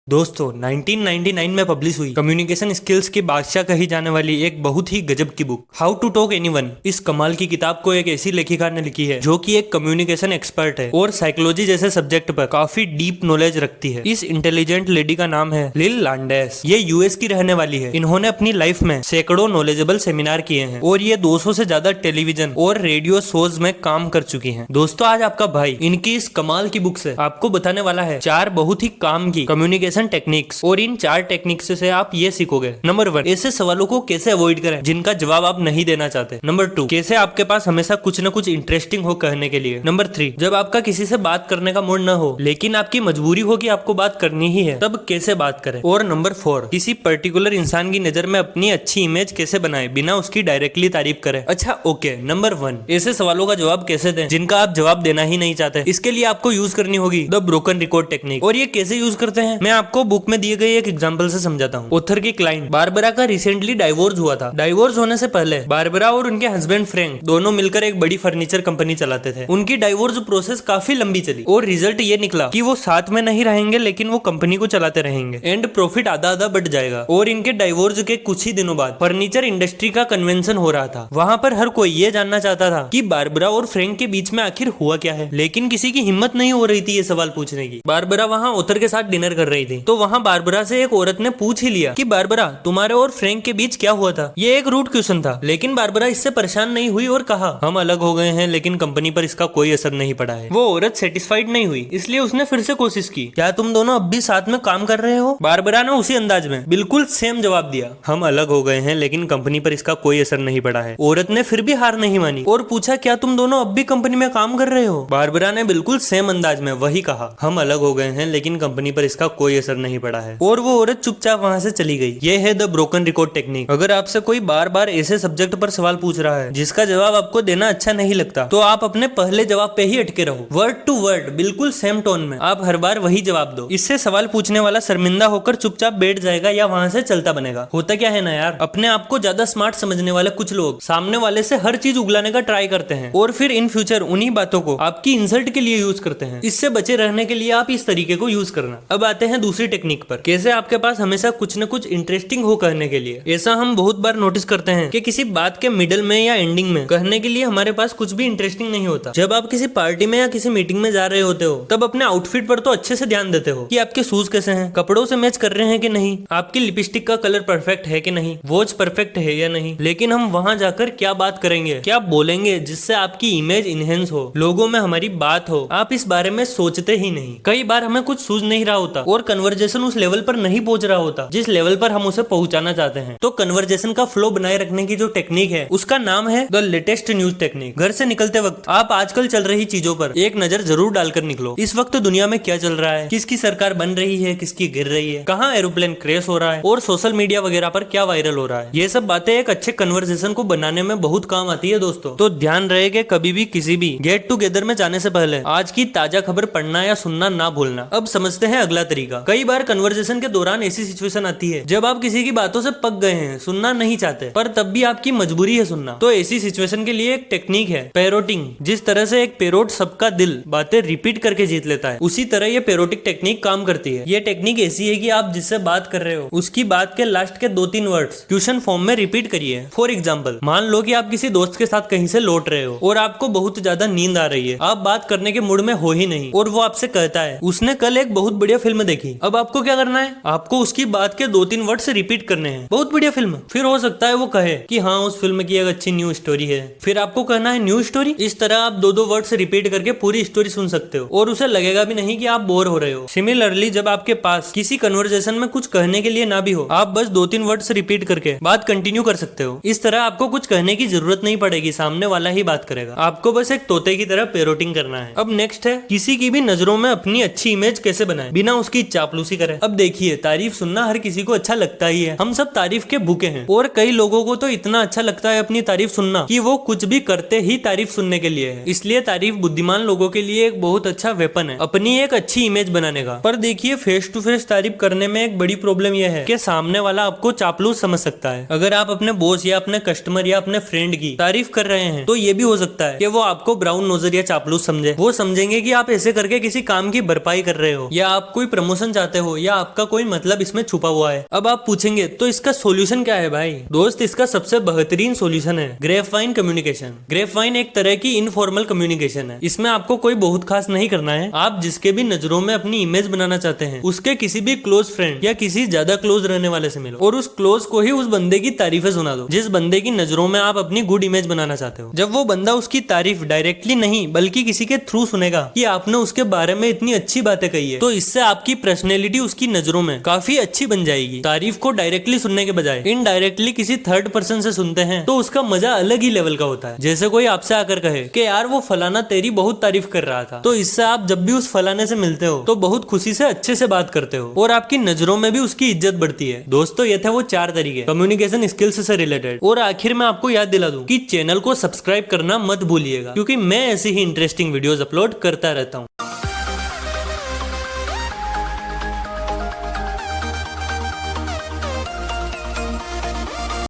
दोस्तों 1999 में पब्लिश हुई कम्युनिकेशन स्किल्स की बादशाह कही जाने वाली एक बहुत ही गजब की book how to talk anyone. इस कमाल की किताब को एक ऐसी लेखिका ने लिखी है जो कि एक कम्युनिकेशन एक्सपर्ट है और साइकोलॉजी जैसे सब्जेक्ट पर काफी डीप नॉलेज रखती है। इस इंटेलिजेंट लेडी का नाम है लिल लैंडेस। ये यूएस की रहने वाली है। इन्होंने अपनी लाइफ में सैकड़ों नॉलेजेबल सेमिनार किए हैं और ये 200 से ज्यादा टेलीविजन और रेडियो शोज में काम कर चुकी है। दोस्तों आज आपका भाई इनकी इस कमाल की बुक से आपको बताने वाला है 4 बहुत ही काम की कम्युनिकेशन टेक्निक्स और इन 4 टेक्निक्स से आप ये सीखोगे। नंबर 1, ऐसे सवालों को कैसे अवॉइड करें जिनका जवाब आप नहीं देना चाहते। नंबर 2, कैसे आपके पास हमेशा कुछ न कुछ इंटरेस्टिंग हो कहने के लिए। नंबर 3, जब आपका किसी से बात करने का मूड न हो लेकिन आपकी मजबूरी हो कि आपको बात करनी ही है तब कैसे बात करें। और नंबर 4, किसी पर्टिकुलर इंसान की नजर में अपनी अच्छी इमेज कैसे बनाए बिना उसकी डायरेक्टली तारीफ करें। अच्छा ओके, नंबर 1, ऐसे सवालों का जवाब कैसे दें जिनका आप जवाब देना ही नहीं चाहते। इसके लिए आपको यूज करनी होगी द ब्रोकन रिकॉर्ड टेक्निक। और ये कैसे यूज करते हैं मैं आपको बुक में दिए गए एक एग्जांपल से समझाता हूँ। ऑथर की क्लाइंट बारबरा का रिसेंटली डाइवोर्स हुआ था। डाइवोर्स होने से पहले बारबरा और उनके हस्बैंड फ्रैंक दोनों मिलकर एक बड़ी फर्नीचर कंपनी चलाते थे। उनकी डाइवोर्स प्रोसेस काफी लंबी चली और रिजल्ट ये निकला कि वो साथ में नहीं रहेंगे लेकिन वो कंपनी को चलाते रहेंगे एंड प्रॉफिट आधा आधा बढ़ जाएगा। और इनके डाइवोर्स के कुछ ही दिनों बाद फर्नीचर इंडस्ट्री का कन्वेंशन हो रहा था। वहाँ पर हर कोई ये जानना चाहता था कि बारबरा और फ्रैंक के बीच में आखिर हुआ क्या है, लेकिन किसी की हिम्मत नहीं हो रही थी ये सवाल पूछने की। बारबरा वहाँ ऑथर के साथ डिनर कर रही थी तो वहाँ बारबरा से एक औरत ने पूछ ही लिया कि बारबरा तुम्हारे और फ्रैंक के बीच क्या हुआ था। ये एक रूड क्वेश्चन था लेकिन बारबरा इससे परेशान नहीं हुई और कहा हम अलग हो गए हैं लेकिन कंपनी पर इसका कोई असर नहीं पड़ा है। वो औरत सेटिस्फाइड नहीं हुई इसलिए उसने फिर से कोशिश की, क्या तुम दोनों अब भी साथ में काम कर रहे हो। बारबरा ने उसी अंदाज में बिल्कुल सेम जवाब दिया, हम अलग हो गए हैं लेकिन कंपनी पर इसका कोई असर नहीं पड़ा है। औरत ने फिर भी हार नहीं मानी और पूछा क्या तुम दोनों अब भी कंपनी में काम कर रहे हो। बारबरा ने बिल्कुल सेम अंदाज में वही कहा, हम अलग हो गए हैं लेकिन कंपनी पर इसका कोई असर नहीं पड़ा है। और वो औरत चुपचाप वहां से चली गई। ये है द ब्रोकन रिकॉर्ड टेक्निक। अगर आपसे कोई बार बार ऐसे सब्जेक्ट पर सवाल पूछ रहा है जिसका जवाब आपको देना अच्छा नहीं लगता तो आप अपने पहले जवाब पे ही अटके रहो। वर्ड टू वर्ड बिल्कुल सेम टोन में आप हर बार वही जवाब दो। इससे सवाल पूछने वाला शर्मिंदा होकर चुपचाप बैठ जाएगा या वहां से चलता बनेगा। होता क्या है ना यार, अपने आप को ज्यादा स्मार्ट समझने वाले कुछ लोग सामने वाले से हर चीज उगलाने का ट्राई करते हैं और फिर इन फ्यूचर उन्हीं बातों को आपकी इंसल्ट के लिए यूज करते हैं। इससे बचे रहने के लिए आप इस तरीके को यूज करना। अब आते हैं दूसरी टेक्निक पर, कैसे आपके पास हमेशा कुछ न कुछ इंटरेस्टिंग हो कहने के लिए। ऐसा हम बहुत बार नोटिस करते हैं कि किसी बात के मिडल में या एंडिंग में कहने के लिए हमारे पास कुछ भी इंटरेस्टिंग नहीं होता। जब आप किसी पार्टी में या किसी मीटिंग में जा रहे होते हो तब अपने आउटफिट पर तो अच्छे से ध्यान देते हो कि आपके शूज कैसे हैं, कपड़ों से मैच कर रहे हैं कि नहीं, आपकी लिपस्टिक का कलर परफेक्ट है कि नहीं, वॉच परफेक्ट है या नहीं। लेकिन हम वहां जाकर क्या बात करेंगे, क्या बोलेंगे जिससे आपकी इमेज इनहेंस हो, लोगों में हमारी बात हो, आप इस बारे में सोचते ही नहीं। कई बार हमें कुछ सूझ नहीं रहा होता और कन्वर्जेशन उस लेवल पर नहीं पहुंच रहा होता जिस लेवल पर हम उसे पहुंचाना चाहते हैं। तो कन्वर्जेशन का फ्लो बनाए रखने की जो टेक्निक है उसका नाम है द लेटेस्ट न्यूज टेक्निक। घर से निकलते वक्त आप आजकल चल रही चीजों पर एक नजर जरूर डालकर निकलो। इस वक्त दुनिया में क्या चल रहा है, किसकी सरकार बन रही है, किसकी गिर रही है, कहाँ एरोप्लेन क्रैश हो रहा है और सोशल मीडिया वगैरह पर क्या वायरल हो रहा है। ये सब बातें एक अच्छे कन्वर्सेशन को बनाने में बहुत काम आती है दोस्तों। तो ध्यान रहे कि कभी भी किसी भी गेट टुगेदर में जाने से पहले आज की ताजा खबर पढ़ना या सुनना ना भूलना। अब समझते हैं अगला तरीका। कई बार कन्वर्सेशन के दौरान ऐसी सिचुएशन आती है जब आप किसी की बातों से पक गए हैं, सुनना नहीं चाहते पर तब भी आपकी मजबूरी है सुनना। तो ऐसी सिचुएशन के लिए एक टेक्निक है पैरोटिंग। जिस तरह से एक पैरोट सबका दिल बातें रिपीट करके जीत लेता है उसी तरह ये पैरोटिक टेक्निक काम करती है। ये टेक्निक ऐसी है कि आप जिससे बात कर रहे हो उसकी बात के लास्ट के 2-3 वर्ड्स क्वेश्चन फॉर्म में रिपीट करिए। फॉर एग्जाम्पल, मान लो कि आप किसी दोस्त के साथ कहीं से लौट रहे हो और आपको बहुत ज्यादा नींद आ रही है, आप बात करने के मूड में हो ही नहीं और वो आपसे कहता है उसने कल एक बहुत बढ़िया फिल्म देखी। अब आपको क्या करना है, आपको उसकी बात के 2-3 वर्ड से रिपीट करने हैं, बहुत बढ़िया फिल्म। फिर हो सकता है वो कहे कि हाँ उस फिल्म की एक अच्छी न्यू स्टोरी है, फिर आपको कहना है न्यू स्टोरी। इस तरह आप 2-2 वर्ड से रिपीट करके पूरी स्टोरी सुन सकते हो और उसे लगेगा भी नहीं कि आप बोर हो रहे हो। सिमिलरली जब आपके पास किसी कन्वर्सेशन में कुछ कहने के लिए ना भी हो आप बस 2-3 वर्ड से रिपीट करके बात कंटिन्यू कर सकते हो। इस तरह आपको कुछ कहने की जरूरत नहीं पड़ेगी, सामने वाला ही बात करेगा। आपको बस एक तोते की तरह पैरोटिंग करना है। अब नेक्स्ट है किसी की भी नजरों में अपनी अच्छी इमेज कैसे बनाए बिना उसकी चापलूसी करे। अब देखिए तारीफ सुनना हर किसी को अच्छा लगता ही है, हम सब तारीफ के भूखे हैं और कई लोगों को तो इतना अच्छा लगता है अपनी तारीफ सुनना कि वो कुछ भी करते ही तारीफ सुनने के लिए है। इसलिए तारीफ बुद्धिमान लोगों के लिए एक बहुत अच्छा वेपन है अपनी एक अच्छी इमेज बनाने का। पर देखिए फेस टू फेस तारीफ करने में एक बड़ी प्रॉब्लम यह है कि सामने वाला आपको चापलूस समझ सकता है। अगर आप अपने बॉस या अपने कस्टमर या अपने फ्रेंड की तारीफ कर रहे हैं तो ये भी हो सकता है कि वो आपको ब्राउन नोजर या चापलूस समझे। वो समझेंगे कि आप ऐसे करके किसी काम की भरपाई कर रहे हो या आप कोई प्रमोशन चाहते हो या आपका कोई मतलब इसमें छुपा हुआ है। अब आप पूछेंगे तो इसका सोल्यूशन क्या है भाई? दोस्त, इसका सबसे बेहतरीन सोल्यूशन है ग्रेपवाइन कम्युनिकेशन। ग्रेपवाइन एक तरह की इनफॉर्मल कम्युनिकेशन है। इसमें आपको कोई बहुत खास नहीं करना है। आप जिसके भी नजरों में अपनी इमेज बनाना चाहते हैं उसके किसी भी क्लोज फ्रेंड या किसी ज्यादा क्लोज रहने वाले से मिलो और उस क्लोज को ही उस बंदे की तारीफें सुना दो जिस बंदे की नजरों में आप अपनी गुड इमेज बनाना चाहते हो। जब वो बंदा उसकी तारीफ डायरेक्टली नहीं बल्कि किसी के थ्रू सुनेगा कि आपने उसके बारे में इतनी अच्छी बातें कही है, तो इससे आपकी पर्सनैलिटी उसकी नजरों में काफी अच्छी बन जाएगी। तारीफ को डायरेक्टली सुनने के बजाय इनडायरेक्टली किसी थर्ड पर्सन से सुनते हैं तो उसका मजा अलग ही लेवल का होता है। जैसे कोई आपसे आकर कहे कि यार वो फलाना तेरी बहुत तारीफ कर रहा था, तो इससे आप जब भी उस फलाने से मिलते हो तो बहुत खुशी से अच्छे से बात करते हो और आपकी नजरों में भी उसकी इज्जत बढ़ती है। दोस्तों, ये थे वो 4 तरीके कम्युनिकेशन स्किल्स से रिलेटेड। और आखिर में आपको याद दिला दूं कि चैनल को सब्सक्राइब करना मत भूलिएगा, क्योंकि मैं ऐसी ही इंटरेस्टिंग वीडियोस अपलोड करता रहता हूँ।